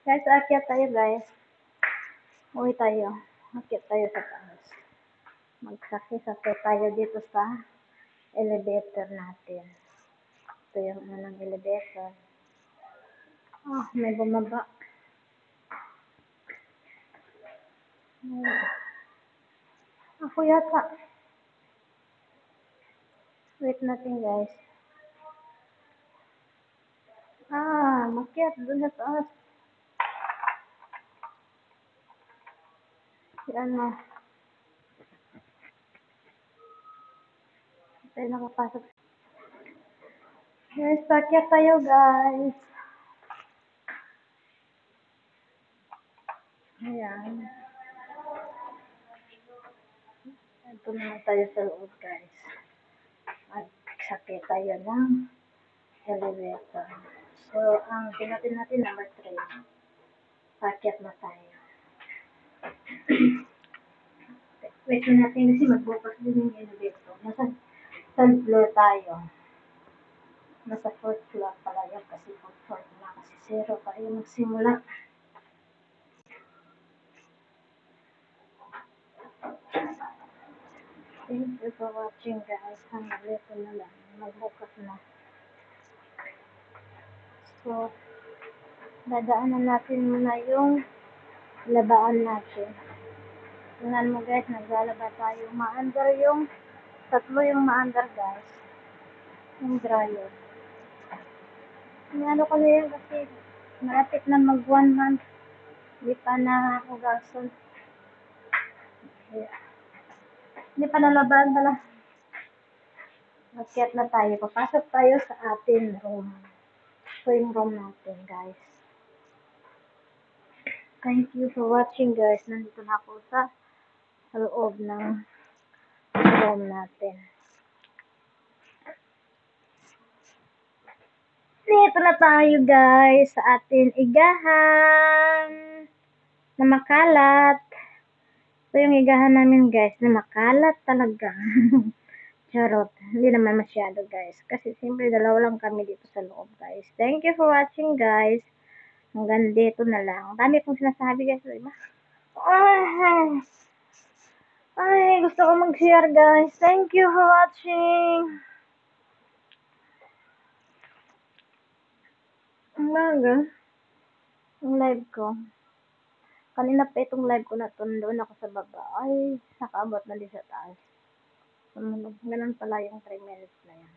Guys, akyat tayo guys. Uwi tayo. Akyat tayo sa taas. Magsakay-sakay tayo dito sa elevator natin. Ito yung unang elevator. May bumaba. Ako yata. Wait natin guys. Makyat doon sa taas. Yan mo. Tayo nakapasok. Guys, akyat tayo guys. Ayan. Ito naman tayo sa loob guys. Magsakay tayo ng elevator. So, ang pinatin natin number 3. Pakyat na tayo. Wait na natin kasi magbukas din yung elevator. Nasa third floor tayo. Nasa 4th floor pala yun kasi 4th floor na kasi 0 tayo magsimula. Thank you for watching guys. Hanggang dito na lang. Magbukas na. So, dadaanan natin muna yung labaan natin. Tingnan mo guys, naglalaba tayo. Maandar yung, tatlo yung maandar guys. Yung dryer. Ano kasi yan kasi malapit na mag 1 month. Hindi pa na hugasan. Hindi pa nalaban pala. Makyat na tayo. Papasok tayo sa atin room. So yung room natin guys. Thank you for watching guys. Nandito na ako sa loob ng room natin. Dito na tayo guys sa atin igahan na makalat. Ito yung igahan namin guys na makalat talaga. Charot. Hindi naman masyado guys. Kasi siyempre dalawa lang kami dito sa loob guys. Thank you for watching guys. Hanggang dito na lang. Dami kong sinasabi guys. Diba? Ay, gusto ko mag-share guys. Thank you for watching. Umaga. Ang live ko. Kanina pa itong live ko na doon ako sa baba. Ay, nakaabot na din sa taas. Ganun pala yung 3 minutes na yan.